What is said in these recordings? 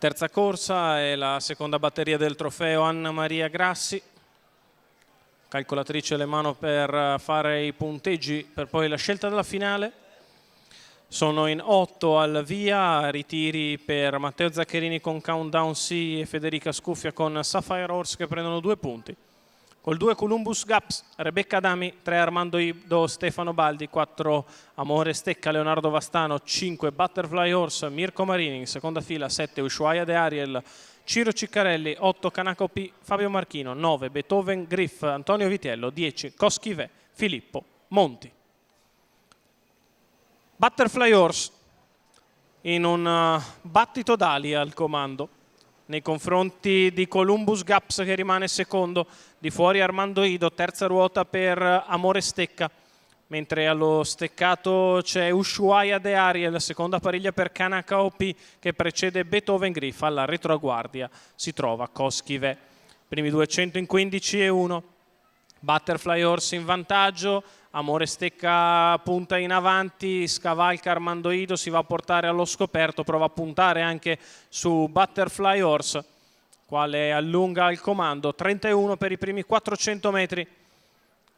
Terza corsa è la seconda batteria del trofeo Anna Maria Grassi. Calcolatrice alle mano per fare i punteggi per poi la scelta della finale. Sono in 8 al via, ritiri per Matteo Zaccherini con Countdown C e Federica Scuffia con Sapphire Horse che prendono 2 punti. Col 2 Columbus Gaps, Rebecca Adami, 3 Armando Ido, Stefano Baldi, 4 Amore Stecca, Leonardo Vastano, 5 Butterfly Horse, Mirko Marini, in seconda fila 7 Ushuaia De Ariel, Ciro Ciccarelli, 8 Canaco P, Fabio Marchino, 9 Beethoven Griff, Antonio Vitiello, 10 Coschive, Filippo Monti. Butterfly Horse in un battito d'ali al comando nei confronti di Columbus Gaps che rimane secondo, di fuori Armando Ido, terza ruota per Amore Stecca, mentre allo steccato c'è Ushuaia De Ariel, seconda pariglia per Kanaka OP che precede Beethoven Griff, alla retroguardia si trova Coschive. Primi 200 in 15:1, Butterfly Horse in vantaggio, Amore Stecca punta in avanti, scavalca Armando Ido, si va a portare allo scoperto, prova a puntare anche su Butterfly Horse, quale allunga il comando, 31 per i primi 400 metri.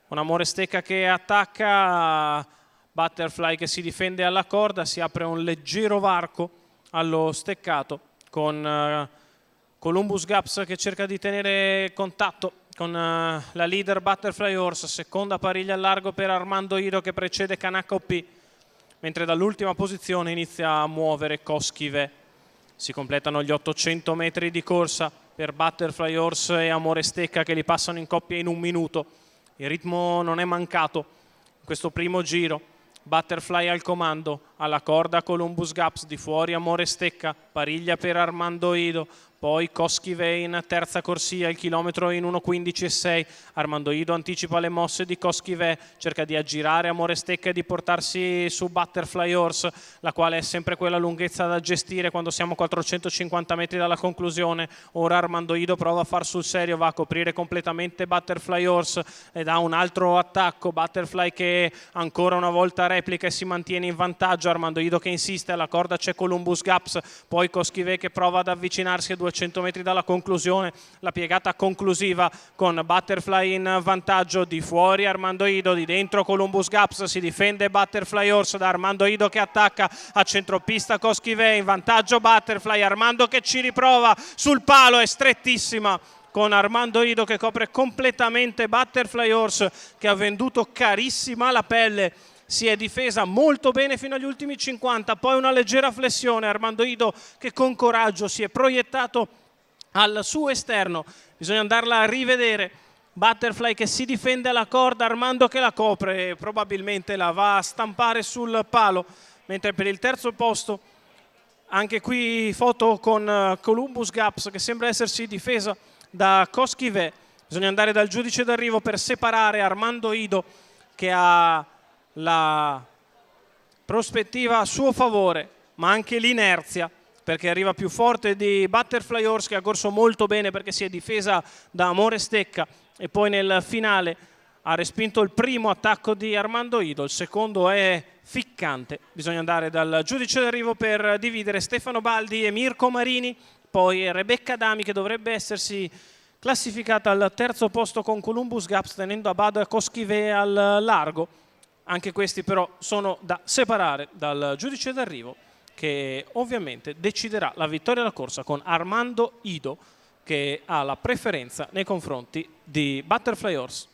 Un Amore Stecca che attacca, Butterfly che si difende alla corda, si apre un leggero varco allo steccato con Columbus Gaps che cerca di tenere contatto con la leader Butterfly Horse, seconda pariglia al largo per Armando Ido che precede Kanaka OP, mentre dall'ultima posizione inizia a muovere Coschive. Si completano gli 800 metri di corsa per Butterfly Horse e Amore Stecca che li passano in coppia in 1 minuto. Il ritmo non è mancato in questo primo giro. Butterfly al comando, alla corda Columbus Gaps, di fuori Amore Stecca, pariglia per Armando Ido, poi Coschive in terza corsia, il chilometro in 1:15:6. Armando Ido anticipa le mosse di Coschive, cerca di aggirare Amore Stecca e di portarsi su Butterfly Horse, la quale è sempre quella lunghezza da gestire quando siamo a 450 metri dalla conclusione. Ora Armando Ido prova a far sul serio, va a coprire completamente Butterfly Horse e dà un altro attacco. Butterfly che ancora una volta replica e si mantiene in vantaggio. Armando Ido che insiste, alla corda c'è Columbus Gaps, poi Coschive che prova ad avvicinarsi a 200 metri dalla conclusione, la piegata conclusiva con Butterfly in vantaggio, di fuori Armando Ido, di dentro Columbus Gaps, si difende Butterfly Horse da Armando Ido che attacca a centropista Coschive, in vantaggio Butterfly, Armando che ci riprova sul palo, è strettissima con Armando Ido che copre completamente Butterfly Horse che ha venduto carissima la pelle. Si è difesa molto bene fino agli ultimi 50, poi una leggera flessione, Armando Ido che con coraggio si è proiettato al suo esterno, bisogna andarla a rivedere. Butterfly che si difende alla corda, Armando che la copre e probabilmente la va a stampare sul palo, mentre per il terzo posto anche qui foto con Columbus Gaps che sembra essersi difesa da Coschive. Bisogna andare dal giudice d'arrivo per separare Armando Ido che ha la prospettiva a suo favore, ma anche l'inerzia, perché arriva più forte di Butterfly Horse che ha corso molto bene perché si è difesa da Amore Stecca e poi nel finale ha respinto il primo attacco di Armando Ido, il secondo è ficcante. Bisogna andare dal giudice d'arrivo per dividere Stefano Baldi e Mirko Marini, poi Rebecca Adami che dovrebbe essersi classificata al terzo posto con Columbus Gaps tenendo a bada Coschive al largo. Anche questi però sono da separare dal giudice d'arrivo che ovviamente deciderà la vittoria della corsa con Armando Ido che ha la preferenza nei confronti di Butterfly Horse.